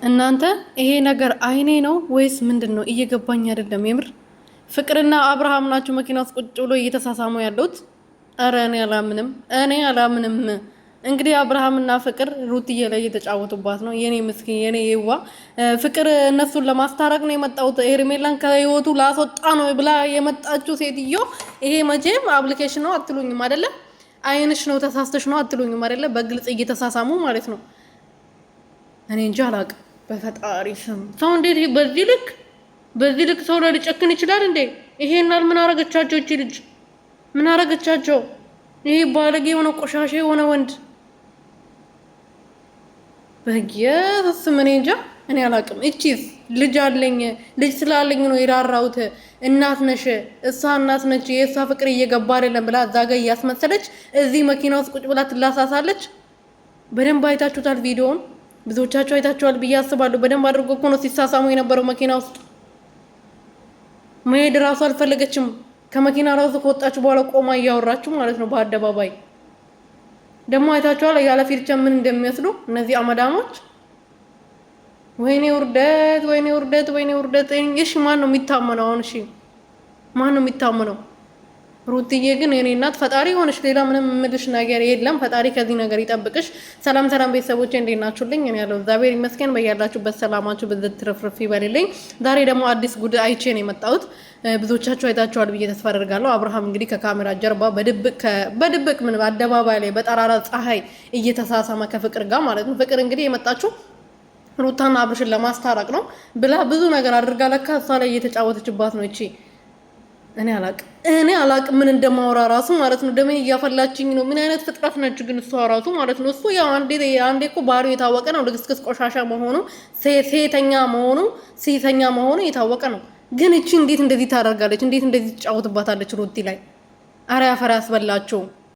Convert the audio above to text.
እናንተ ይሄ ነገር አይኔ ነው ወይስ ምንድነው? እየገባኝ አይደለም። የምር ፍቅርና አብርሃም ናቸው መኪና ውስጥ ቁጭ ብሎ እየተሳሳሙ ያሉት። አረ እኔ አላምንም። እንግዲህ አብርሃምና ፍቅር ሩትዬ ላይ እየተጫወቱባት ነው። የኔ ምስኪን የኔ የዋ ፍቅር እነሱን ለማስታረቅ ነው የመጣሁት፣ ሄርሜላን ከህይወቱ ላስወጣ ነው ብላ የመጣችው ሴትዮ። ይሄ መቼም አፕሊኬሽን ነው አትሉኝም አይደለ? አይንሽ ነው ተሳስተሽ ነው አትሉኝም አይደለ? በግልጽ እየተሳሳሙ ማለት ነው። እኔ እንጃ አላቅም። በፈጣሪ ስም ሰው እንዴት በዚህ ልክ ሰው ላይ ሊጨክን ይችላል እንዴ? ይሄናል ምን አረገቻቸው? እቺ ልጅ ምን አረገቻቸው? ይሄ ባለጌ የሆነ ቆሻሻ የሆነ ወንድ በየስ ምን እንጃ እኔ አላቅም። እቺስ ልጅ አለኝ ልጅ ስላለኝ ነው የራራውት። እናት ነሽ እሷ እናት ነች፣ የእሷ ፍቅር እየገባ አይደለም ብላ እዛ ጋር እያስመሰለች እዚህ መኪና ውስጥ ቁጭ ብላ ትላሳሳለች። በደንብ አይታችሁታል ቪዲዮውን፣ ብዙዎቻችሁ አይታችኋል ብዬ አስባለሁ። በደንብ አድርጎ እኮ ነው ሲሳሳሙ የነበረው መኪና ውስጥ። መሄድ ራሱ አልፈለገችም። ከመኪና ራሱ ከወጣች በኋላ ቆማ እያወራችሁ ማለት ነው በአደባባይ። ደግሞ አይታችኋል ያለ ፊልቻ ምን እንደሚመስሉ እነዚህ አመዳሞች። ወይኔ ውርደት፣ ወይኔ ውርደት፣ ወይኔ ውርደት። እሺ ማን ነው የሚታመነው አሁን? እሺ ማን ነው የሚታመነው? ሩትዬ ግን የኔ እናት ፈጣሪ ሆነሽ ሌላ ምንም የምልሽ ነገር የለም። ፈጣሪ ከዚህ ነገር ይጠብቅሽ። ሰላም ሰላም ቤተሰቦቼ እንዴት ናችሁልኝ? እኔ ያለው እግዚአብሔር ይመስገን። በያላችሁበት ሰላማችሁ ብዝት ትርፍርፍ ይበልልኝ። ዛሬ ደግሞ አዲስ ጉዳይ አይቼ ነው የመጣሁት። ብዙዎቻችሁ አይታችኋል ብዬ ተስፋ አደርጋለሁ። አብርሃም እንግዲህ ከካሜራ ጀርባ በድብቅ ምን በአደባባይ ላይ በጠራራ ፀሐይ እየተሳሳመ ከፍቅር ጋር ማለት ነው። ፍቅር እንግዲህ የመጣችው ሩታና አብርሽን ለማስታረቅ ነው ብላ ብዙ ነገር አድርጋ ለካ እሷ ላይ እየተጫወተችባት ነው እቺ። እኔ አላቅም ምን እንደማወራ ራሱ ማለት ነው። ደሜን እያፈላችኝ ነው። ምን አይነት ፍጥረት ነች ግን እሷ ራሱ ማለት ነው። እሱ ያው አንዴ እኮ ባህሪው የታወቀ ነው። ልክስክስ ቆሻሻ መሆኑ፣ ሴተኛ መሆኑ የታወቀ ነው። ግን እቺ እንዴት እንደዚህ ታደርጋለች? እንዴት እንደዚህ ትጫወትባታለች ሩቲ ላይ? አረ ያፈር ያስበላቸው።